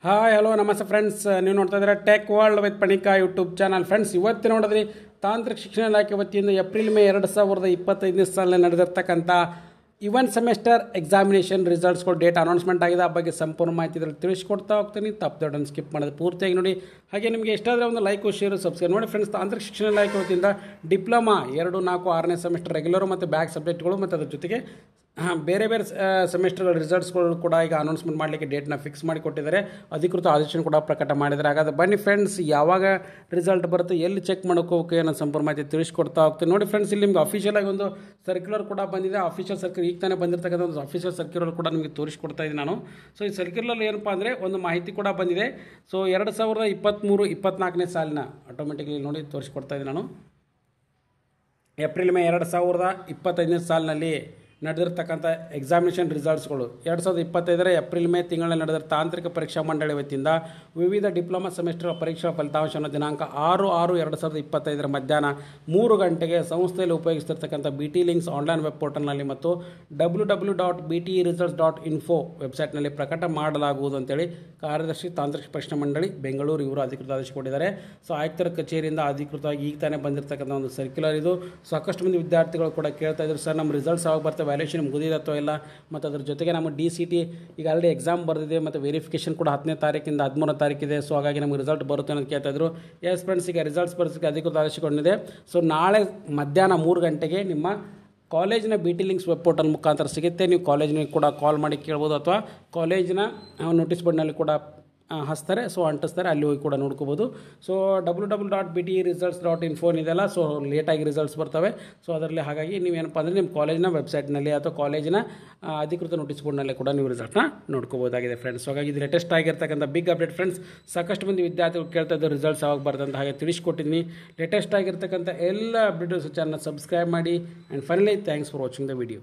Hi hello ನಮಸ್ತೆ friends, ನೀವು ನೋಡ್ತಾ ಇದ್ದೀರಾ tech world with Panika YouTube channel. Friends, ಇವತ್ತು ನೋಡಿದ್ರಿ ತಾಂತ್ರಿಕ ಶಿಕ್ಷಣ ಇಲಾಖೆ ವತಿಯಿಂದ ಏಪ್ರಿಲ್ ಮೇ 2025 ಸಾಲಿನಲ್ಲಿ ನಡೆದಿರ್ತಕ್ಕಂಥ ಇವನ್ ಸೆಮಿಸ್ಟರ್ ಎಕ್ಸಾಮಿನೇಷನ್ ರಿಸಲ್ಟ್ಸ್ಗಳು ಡೇಟ್ ಅನೌನ್ಸ್ಮೆಂಟ್ ಆಗಿದೆ. ಆ ಬಗ್ಗೆ ಸಂಪೂರ್ಣ ಮಾಹಿತಿ ಇದರಲ್ಲಿ ತಿಳಿಸ್ಕೊಡ್ತಾ ಹೋಗ್ತೀನಿ. ತಪ್ಪದೊಡನ್ನು ಸ್ಕಿಪ್ ಮಾಡೋದು ಪೂರ್ತಿಯಾಗಿ ನೋಡಿ. ಹಾಗೆ ನಿಮಗೆ ಎಷ್ಟಾದರೆ ಒಂದು ಲೈಕ್ ಶೇರು ಸಬ್ಸ್ಕ್ರೈಬ್ ನೋಡಿ. ಫ್ರೆಂಡ್ಸ್, ತಾಂತ್ರಿಕ ಶಿಕ್ಷಣ ಇಲಾಖೆ ವತಿಯಿಂದ ಡಿಪ್ಲೊಮಾ 2, 4, 6ನೇ ಸೆಮಿಸ್ಟರ್ ರೆಗ್ಯುಲರ್ ಮತ್ತು ಬ್ಯಾಕ್ ಸಬ್ಜೆಕ್ಟ್ಗಳು ಮತ್ತು ಅದ್ರ ಜೊತೆಗೆ ಬೇರೆ ಬೇರೆ ಸೆಮಿಸ್ಟರ್ಗಳ ರಿಸಲ್ಟ್ಸ್ಗಳು ಕೂಡ ಈಗ ಅನೌನ್ಸ್ಮೆಂಟ್ ಮಾಡಲಿಕ್ಕೆ ಡೇಟ್ನ ಫಿಕ್ಸ್ ಮಾಡಿ ಕೊಟ್ಟಿದ್ದಾರೆ. ಅಧಿಕೃತ ಆದೇಶ ಕೂಡ ಪ್ರಕಟ ಮಾಡಿದ್ದಾರೆ. ಹಾಗಾದ್ರೆ ಬನ್ನಿ ಫ್ರೆಂಡ್ಸ್, ಯಾವಾಗ ರಿಸಲ್ಟ್ ಬರುತ್ತೆ, ಎಲ್ಲಿ ಚೆಕ್ ಮಾಡ್ಕೋಬೇಕು ಅನ್ನೋ ಸಂಪೂರ್ಣ ಮಾಹಿತಿ ತಿಳಿಸ್ಕೊಡ್ತಾ ಹೋಗ್ತೀನಿ. ನೋಡಿ ಫ್ರೆಂಡ್ಸ್, ಇಲ್ಲಿ ನಿಮ್ಗೆ ಅಫಿಷಿಯಲ್ ಆಗಿ ಒಂದು ಸರ್ಕ್ಯುಲರ್ ಕೂಡ ಬಂದಿದೆ. ಅಫಿಷಿಯಲ್ ಸರ್ಕ್ಯುಲರ್ ಈಗ ತಾನೇ ಬಂದಿರತಕ್ಕಂಥ ಒಂದು ಅಫಿಷಿಯಲ್ ಸರ್ಕ್ಯುಲರ್ ಕೂಡ ನಿಮಗೆ ತೋರಿಸ್ಕೊಡ್ತಾ ಇದ್ದೀನಿ ನಾನು. ಸೊ ಈ ಸರ್ಕ್ಯುಲರ್ ಏನಪ್ಪ ಅಂದರೆ ಒಂದು ಮಾಹಿತಿ ಕೂಡ ಬಂದಿದೆ. ಸೊ 2023-24ನೇ ಸಾಲಿನ ಆಟೋಮೆಟಿಕ್ಲಿ ನೋಡಿ ತೋರಿಸ್ಕೊಡ್ತಾ ಇದ್ದೀನಿ ನಾನು. ಏಪ್ರಿಲ್ ಮೇ 2025ನೇ ಸಾಲಿನಲ್ಲಿ ನಡೆದಿರ್ತಕ್ಕಂಥ ಎಕ್ಸಾಮಿನೇಷನ್ ರಿಸಲ್ಟ್ಸ್ಗಳು 2025 ಏಪ್ರಿಲ್ ಮೇ ತಿಂಗಳಲ್ಲಿ ನಡೆದ ತಾಂತ್ರಿಕ ಪರೀಕ್ಷಾ ಮಂಡಳಿ ವತಿಯಿಂದ ವಿವಿಧ ಡಿಪ್ಲೊಮಾ ಸೆಮಿಸ್ಟರ್ ಪರೀಕ್ಷಾ ಫಲಿತಾಂಶವನ್ನು ದಿನಾಂಕ 6/6/2025 ಮಧ್ಯಾಹ್ನ 3 ಗಂಟೆಗೆ ಸಂಸ್ಥೆಯಲ್ಲಿ ಉಪಯೋಗಿಸ್ತಿರ್ತಕ್ಕಂಥ BT ಲಿಂಕ್ಸ್ ಆನ್ಲೈನ್ ವೆಬ್ ಪೋರ್ಟಲ್ನಲ್ಲಿ ಮತ್ತು www.bteresults.info ವೆಬ್ಸೈಟ್ನಲ್ಲಿ ಪ್ರಕಟ ಮಾಡಲಾಗುವುದು ಅಂತೇಳಿ ಕಾರ್ಯದರ್ಶಿ ತಾಂತ್ರಿಕ ಪರೀಕ್ಷಾ ಮಂಡಳಿ ಬೆಂಗಳೂರು ಇವರು ಅಧಿಕೃತ ಆದೇಶ ಕೊಟ್ಟಿದ್ದಾರೆ. ಸೊ ಆಯುಕ್ತರ ಕಚೇರಿಯಿಂದ ಅಧಿಕೃತವಾಗಿ ಈಗ ತಾನೇ ಬಂದಿರತಕ್ಕಂಥ ಒಂದು ಸರ್ಕ್ಯುಲರ್ ಇದು. ಸಾಕಷ್ಟು ಮಂದಿ ವಿದ್ಯಾರ್ಥಿಗಳು ಕೂಡ ಕೇಳ್ತಾ ಇದ್ರು, ಸರ್ ನಮ್ಮ ರಿಸಲ್ಟ್ಸ್ ಯಾವಾಗ ಬರ್ತವೆ, ವ್ಯಾಲ್ಯೂಷನ್ ಮುಗಿದಿದೆ ಅಥವಾ ಇಲ್ಲ, ಮತ್ತು ಅದ್ರ ಜೊತೆಗೆ ನಮ್ಮ DCT ಈಗ ಆಲ್ರೆಡಿ ಎಕ್ಸಾಮ್ ಬರೆದಿದೆ ಮತ್ತು ವೆರಿಫಿಕೇಷನ್ ಕೂಡ 10ನೇ ತಾರೀಕಿಂದ 13ನೇ ತಾರೀಕಿದೆ. ಸೊ ಹಾಗಾಗಿ ನಮಗೆ ರಿಸಲ್ಟ್ ಬರುತ್ತೆ ಅಂತ ಕೇಳ್ತಾ ಇದ್ರು. ಎಸ್ ಫ್ರೆಂಡ್ಸ್, ಈಗ ರಿಸಲ್ಟ್ಸ್ ಬರೋದಕ್ಕೆ ಅಧಿಕೃತ ಆದೇಶಗೊಂಡಿದೆ. ಸೊ ನಾಳೆ ಮಧ್ಯಾಹ್ನ 3 ಗಂಟೆಗೆ ನಿಮ್ಮ ಕಾಲೇಜಿನ BT ಲಿಂಕ್ಸ್ ವೆಬ್ ಪೋರ್ಟಲ್ ಮುಖಾಂತರ ಸಿಗುತ್ತೆ. ನೀವು ಕಾಲೇಜಿನ ಕೂಡ ಕಾಲ್ ಮಾಡಿ ಕೇಳ್ಬೋದು ಅಥವಾ ಕಾಲೇಜಿನ ನೋಟಿಸ್ ಬೋರ್ಡ್ನಲ್ಲಿ ಕೂಡ ಹಚ್ತಾರೆ, ಸೊ ಅಂಟಿಸ್ತಾರೆ, ಅಲ್ಲಿ ಹೋಗಿ ಕೂಡ ನೋಡ್ಕೋಬೋದು. ಸೊ www.bteresults.info ಇದೆಲ್ಲ. ಸೊ ಲೇಟಾಗಿ ರಿಸಲ್ಟ್ಸ್ ಬರ್ತವೆ. ಸೊ ಅದರಲ್ಲಿ ಹಾಗಾಗಿ ನೀವೇನಪ್ಪ ಅಂದರೆ ನಿಮ್ಮ ಕಾಲೇಜಿನ ವೆಬ್ಸೈಟ್ನಲ್ಲಿ ಅಥವಾ ಕಾಲೇಜಿನ ಅಧಿಕೃತ ನೋಟಿಸ್ ಬೋರ್ಡ್ನಲ್ಲೇ ಕೂಡ ನೀವು ರಿಸಲ್ಟ್ನ ನೋಡ್ಕೋಬೋದಾಗಿದೆ ಫ್ರೆಂಡ್ಸ್. ಹಾಗಾಗಿ ಇದು ಲೇಟೆಸ್ಟ್ ಆಗಿರ್ತಕ್ಕಂಥ ಬಿಗ್ ಅಪ್ಡೇಟ್ ಫ್ರೆಂಡ್ಸ್. ಸಾಕಷ್ಟು ಮಂದಿ ವಿದ್ಯಾರ್ಥಿಗಳು ಕೇಳ್ತಾ ಇದ್ದಾರೆ ರಿಸಲ್ಟ್ಸ್ ಯಾವಾಗ ಬರ್ತಂತ, ಹಾಗೆ ತಿಳಿಸ್ಕೊಟ್ಟಿದ್ದೀನಿ. ಲೇಟೆಸ್ಟ್ ಆಗಿರ್ತಕ್ಕಂಥ ಎಲ್ಲ ಅಪ್ಡೇಟ್ಸ್ ಚಾನಲ್ ಸಬ್ಸ್ಕ್ರೈಬ್ ಮಾಡಿ. And finally thanks for watching the video.